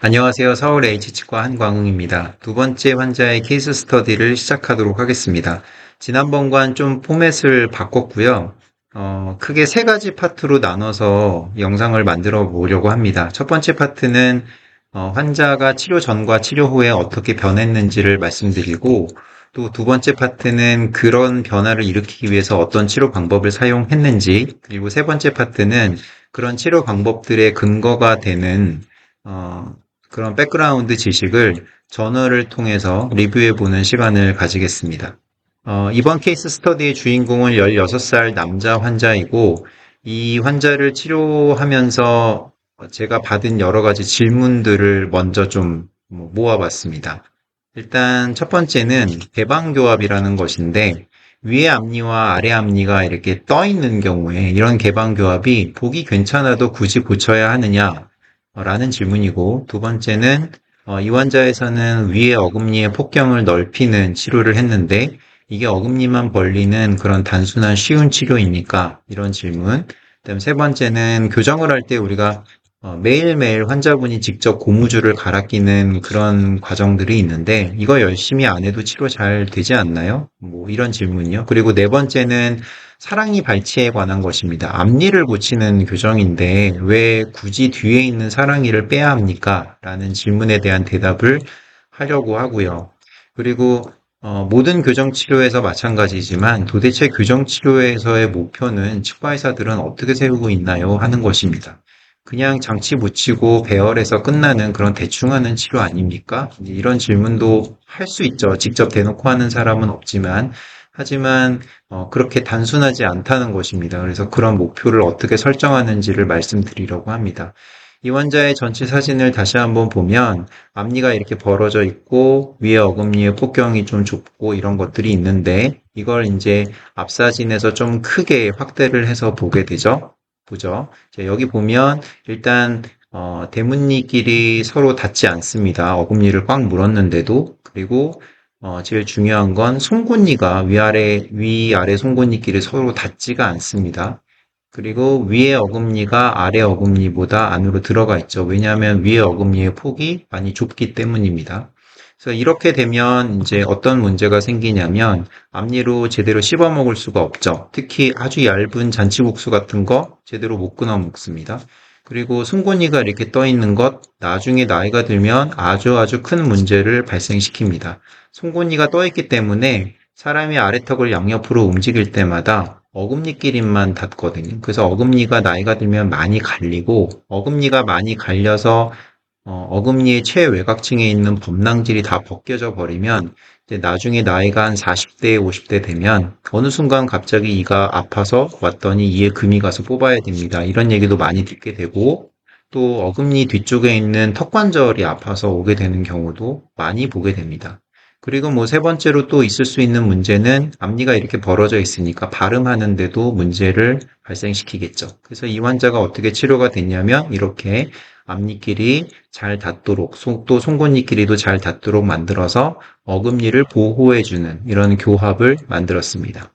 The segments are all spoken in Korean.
안녕하세요. 서울 H치과 한광웅입니다. 두 번째 환자의 케이스 스터디를 시작하도록 하겠습니다. 지난번과는 좀 포맷을 바꿨고요. 크게 세 가지 파트로 나눠서 영상을 만들어 보려고 합니다. 첫 번째 파트는 환자가 치료 전과 치료 후에 어떻게 변했는지를 말씀드리고, 또 두 번째 파트는 그런 변화를 일으키기 위해서 어떤 치료 방법을 사용했는지, 그리고 세 번째 파트는 그런 치료 방법들의 근거가 되는 어, 그런 백그라운드 지식을 저널을 통해서 리뷰해보는 시간을 가지겠습니다. 이번 케이스 스터디의 주인공은 16살 남자 환자이고, 이 환자를 치료하면서 제가 받은 여러 가지 질문들을 먼저 좀 모아봤습니다. 일단 첫 번째는 개방교합이라는 것인데, 위에 앞니와 아래 앞니가 이렇게 떠 있는 경우에 이런 개방교합이 보기 괜찮아도 굳이 고쳐야 하느냐? 라는 질문이고, 두 번째는 이 환자에서는 위의 어금니의 폭경을 넓히는 치료를 했는데 이게 어금니만 벌리는 그런 단순한 쉬운 치료입니까? 이런 질문. 그다음 세 번째는 교정을 할 때 우리가 매일매일 환자분이 직접 고무줄을 갈아 끼는 그런 과정들이 있는데 이거 열심히 안 해도 치료 잘 되지 않나요? 뭐 이런 질문이요. 그리고 네 번째는 사랑니 발치에 관한 것입니다. 앞니를 고치는 교정인데 왜 굳이 뒤에 있는 사랑니를 빼야 합니까? 라는 질문에 대한 대답을 하려고 하고요. 그리고 모든 교정 치료에서 마찬가지지만 도대체 교정 치료에서의 목표는 치과 의사들은 어떻게 세우고 있나요? 하는 것입니다. 그냥 장치 붙이고 배열해서 끝나는 그런 대충 하는 치료 아닙니까? 이런 질문도 할 수 있죠. 직접 대놓고 하는 사람은 없지만, 하지만 그렇게 단순하지 않다는 것입니다. 그래서 그런 목표를 어떻게 설정하는지를 말씀드리려고 합니다. 이 환자의 전체 사진을 다시 한번 보면 앞니가 이렇게 벌어져 있고 위에 어금니의 폭경이 좀 좁고 이런 것들이 있는데 이걸 이제 앞 사진에서 좀 크게 확대를 해서 보게 되죠. 보죠. 자, 여기 보면 일단 대문니끼리 서로 닿지 않습니다. 어금니를 꽉 물었는데도. 그리고 제일 중요한 건 송곳니가 위아래 송곳니끼리 서로 닿지가 않습니다. 그리고 위의 어금니가 아래 어금니보다 안으로 들어가 있죠. 왜냐하면 위의 어금니의 폭이 많이 좁기 때문입니다. 그래서 이렇게 되면 이제 어떤 문제가 생기냐면 앞니로 제대로 씹어 먹을 수가 없죠. 특히 아주 얇은 잔치국수 같은 거 제대로 못 끊어 먹습니다. 그리고 송곳니가 이렇게 떠 있는 것 나중에 나이가 들면 아주 큰 문제를 발생시킵니다. 송곳니가 떠 있기 때문에 사람이 아래턱을 양옆으로 움직일 때마다 어금니끼리만 닿거든요. 그래서 어금니가 나이가 들면 많이 갈리고 어금니가 많이 갈려서 어금니의 최외곽층에 있는 범낭질이 다 벗겨져 버리면 이제 나중에 나이가 한 40대, 50대 되면 어느 순간 갑자기 이가 아파서 왔더니 이에 금이 가서 뽑아야 됩니다. 이런 얘기도 많이 듣게 되고 또 어금니 뒤쪽에 있는 턱관절이 아파서 오게 되는 경우도 많이 보게 됩니다. 그리고 뭐 세 번째로 또 있을 수 있는 문제는 앞니가 이렇게 벌어져 있으니까 발음하는데도 문제를 발생시키겠죠. 그래서 이 환자가 어떻게 치료가 됐냐면 이렇게 앞니끼리 잘 닿도록 또 송곳니끼리도 잘 닿도록 만들어서 어금니를 보호해주는 이런 교합을 만들었습니다.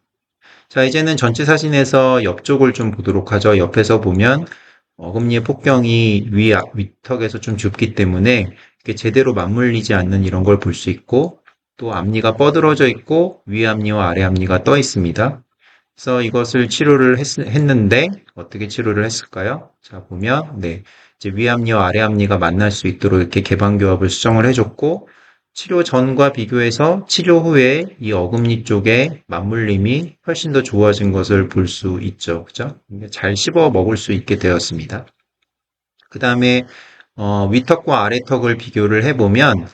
자, 이제는 전체 사진에서 옆쪽을 좀 보도록 하죠. 옆에서 보면 어금니의 폭경이 위턱에서 좀 좁기 때문에 이렇게 제대로 맞물리지 않는 이런 걸 볼 수 있고 또 앞니가 뻗어져 있고 위 앞니와 아래 앞니가 떠 있습니다. 그래서 이것을 치료를 했는데 어떻게 치료를 했을까요? 자, 보면 네. 이제 위 앞니와 아래 앞니가 만날 수 있도록 이렇게 개방교합을 수정을 해줬고 치료 전과 비교해서 치료 후에 이 어금니 쪽에 맞물림이 훨씬 더 좋아진 것을 볼 수 있죠. 그죠? 잘 씹어 먹을 수 있게 되었습니다. 그 다음에 위턱과 아래턱을 비교를 해보면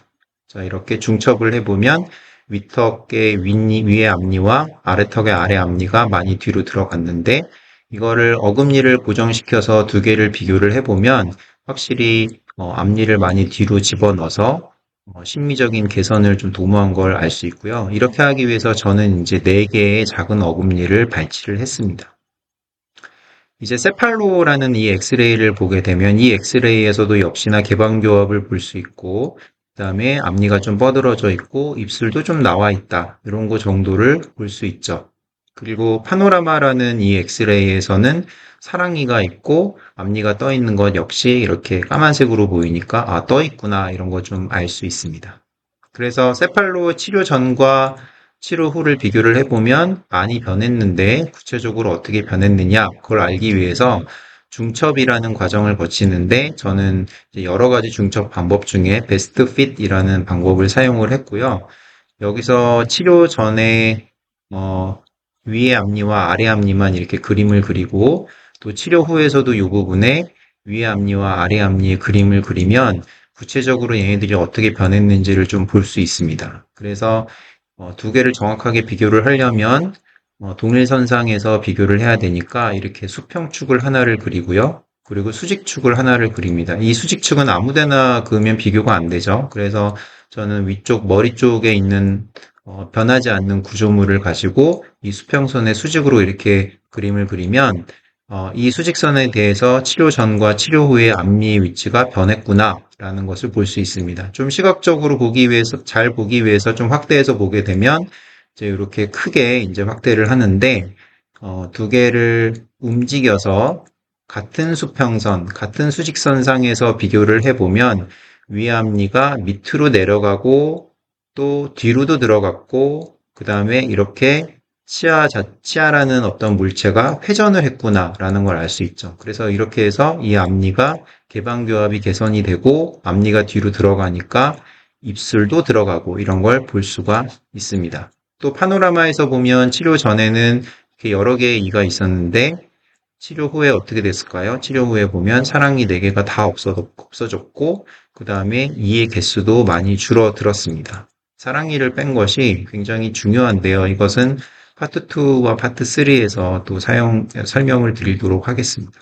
자, 이렇게 중첩을 해보면 위턱의 위의 앞니와 아래턱의 아래 앞니가 많이 뒤로 들어갔는데 이거를 어금니를 고정시켜서 두 개를 비교를 해보면 확실히 앞니를 많이 뒤로 집어넣어서 심미적인 개선을 좀 도모한 걸 알 수 있고요. 이렇게 하기 위해서 저는 이제 4개의 작은 어금니를 발치를 했습니다. 이제 세팔로라는 이 엑스레이를 보게 되면 이 엑스레이에서도 역시나 개방교합을 볼 수 있고 그다음에 앞니가 좀 뻗어져 있고 입술도 좀 나와 있다. 이런 거 정도를 볼 수 있죠. 그리고 파노라마라는 이 엑스레이에서는 사랑니가 있고 앞니가 떠 있는 것 역시 이렇게 까만색으로 보이니까 아, 떠 있구나 이런 거 좀 알 수 있습니다. 그래서 세팔로 치료 전과 치료 후를 비교를 해보면 많이 변했는데 구체적으로 어떻게 변했느냐 그걸 알기 위해서 중첩이라는 과정을 거치는데 저는 이제 여러 가지 중첩 방법 중에 베스트 핏이라는 방법을 사용을 했고요. 여기서 치료 전에 어, 위의 앞니와 아래 앞니만 이렇게 그림을 그리고 또 치료 후에서도 이 부분에 위의 앞니와 아래 앞니의 그림을 그리면 구체적으로 얘네들이 어떻게 변했는지를 좀 볼 수 있습니다. 그래서 두 개를 정확하게 비교를 하려면 동일선상에서 비교를 해야 되니까 이렇게 수평축을 하나를 그리고요. 그리고 수직축을 하나를 그립니다. 이 수직축은 아무데나 그으면 비교가 안 되죠. 그래서 저는 위쪽 머리 쪽에 있는 변하지 않는 구조물을 가지고 이 수평선의 수직으로 이렇게 그림을 그리면 이 수직선에 대해서 치료 전과 치료 후의 앞니 위치가 변했구나라는 것을 볼 수 있습니다. 좀 시각적으로 보기 위해서, 잘 보기 위해서 좀 확대해서 보게 되면 이제 이렇게 크게 이제 확대를 하는데, 두 개를 움직여서 같은 수평선, 같은 수직선상에서 비교를 해보면 위 앞니가 밑으로 내려가고 또 뒤로도 들어갔고 그 다음에 이렇게 치아라는 어떤 물체가 회전을 했구나라는 걸 알 수 있죠. 그래서 이렇게 해서 이 앞니가 개방교합이 개선이 되고 앞니가 뒤로 들어가니까 입술도 들어가고 이런 걸 볼 수가 있습니다. 또 파노라마에서 보면 치료 전에는 이렇게 여러 개의 이가 있었는데 치료 후에 어떻게 됐을까요? 치료 후에 보면 사랑니 4개가 다 없어졌고 그 다음에 이의 개수도 많이 줄어들었습니다. 사랑니를 뺀 것이 굉장히 중요한데요. 이것은 파트 2와 파트 3에서 또 설명을 드리도록 하겠습니다.